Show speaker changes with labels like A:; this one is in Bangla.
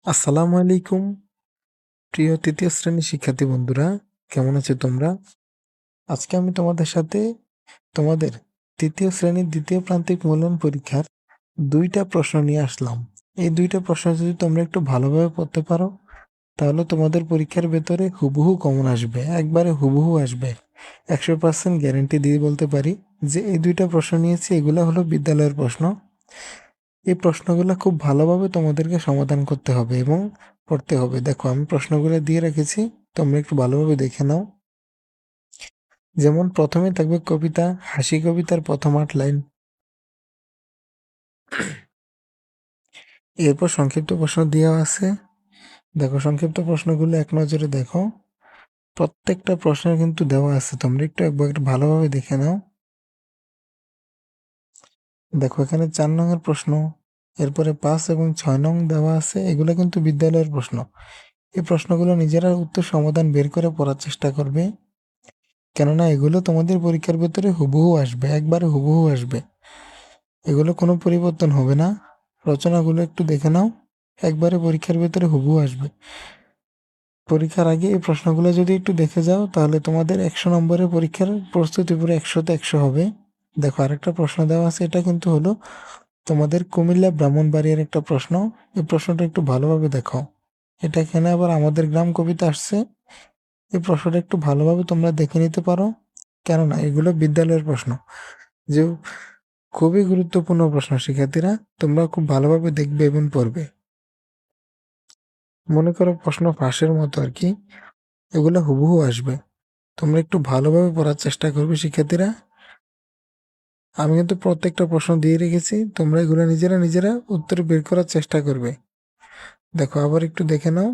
A: আসসালামু আলাইকুম প্রিয় তৃতীয় শ্রেণীর শিক্ষার্থী বন্ধুরা, কেমন আছো তোমরা? আজকে আমি তোমাদের সাথে তোমাদের তৃতীয় শ্রেণীর দ্বিতীয় প্রান্তিক মূল্যায়ন পরীক্ষার ২টা প্রশ্ন নিয়ে আসলাম। এই ২টা প্রশ্ন যদি তোমরা একটু ভালোভাবে পড়তে পারো তাহলে তোমাদের পরীক্ষার ভেতরে হুবহু কমন আসবে, একবারে হুবহু আসবে। ১০০% গ্যারান্টি দিয়ে বলতে পারি যে এই ২টা প্রশ্ন নিয়েছি, এগুলো হলো বিদ্যালয়ের প্রশ্ন। এই প্রশ্নগুলো খুব ভালোভাবে তোমাদেরকে সমাধান করতে হবে এবং পড়তে হবে। দেখো, আমি প্রশ্নগুলো দিয়ে রেখেছি, তোমরা একটু ভালোভাবে দেখে নাও। যেমন প্রথমে থাকবে কবিতা, হাসি কবিতার প্রথম ৮ লাইন। এরপর সংক্ষিপ্ত প্রশ্ন দেওয়া আছে। দেখো, সংক্ষিপ্ত প্রশ্নগুলো এক নজরে দেখো, প্রত্যেকটা প্রশ্নের কিন্তু দেওয়া আছে, তোমরা একটু একবার ভালোভাবে দেখে নাও। দেখো, এখানে ৪ নং-এর প্রশ্ন, এরপরে ৫ এবং ৬ নং দেওয়া আছে, এগুলো কিন্তু বিদ্যালয়ের প্রশ্ন। এই প্রশ্নগুলো নিজেরা উত্তর সমাধান বের করে পড়ার চেষ্টা করবে, কেননা এগুলো তোমাদের পরীক্ষার ভেতরে হুবহু আসবে, একবারে হুবহু আসবে। এগুলো কোনো পরিবর্তন হবে না। রচনাগুলো একটু দেখে নাও, একবারে পরীক্ষার ভেতরে হুবহু আসবে। পরীক্ষার আগে এই প্রশ্নগুলো যদি একটু দেখে যাও তাহলে তোমাদের ১০০ নম্বরের পরীক্ষার প্রস্তুতি পুরো ১০০তে ১০০ হবে। দেখো, আরেকটা প্রশ্ন দেওয়া আছে, এটা কিন্তু হলো তোমাদের কুমিল্লা ব্রাহ্মণবাড়িয়ার একটা প্রশ্ন। এই প্রশ্নটা একটু ভালোভাবে দেখো। এটা এখানে আবার আমাদের গ্রাম কবিতা আসছে। এই প্রশ্নটা একটু ভালোভাবে তোমরা দেখে নিতে পারো, কেননা এগুলো বিদ্যালয়ের প্রশ্ন, যে খুবই গুরুত্বপূর্ণ প্রশ্ন। শিক্ষার্থীরা, তোমরা খুব ভালোভাবে দেখবে এবং পড়বে। মনে করো প্রশ্ন ফাঁসের মতো আর কি, এগুলো হুবহু আসবে। তোমরা একটু ভালোভাবে পড়ার চেষ্টা করবে শিক্ষার্থীরা। আমি কিন্তু প্রত্যেকটা প্রশ্ন দিয়ে রেখেছি, তোমরা এগুলো নিজেরা নিজেরা উত্তর বের করার চেষ্টা করবে। দেখো, আবার একটু দেখে নাও।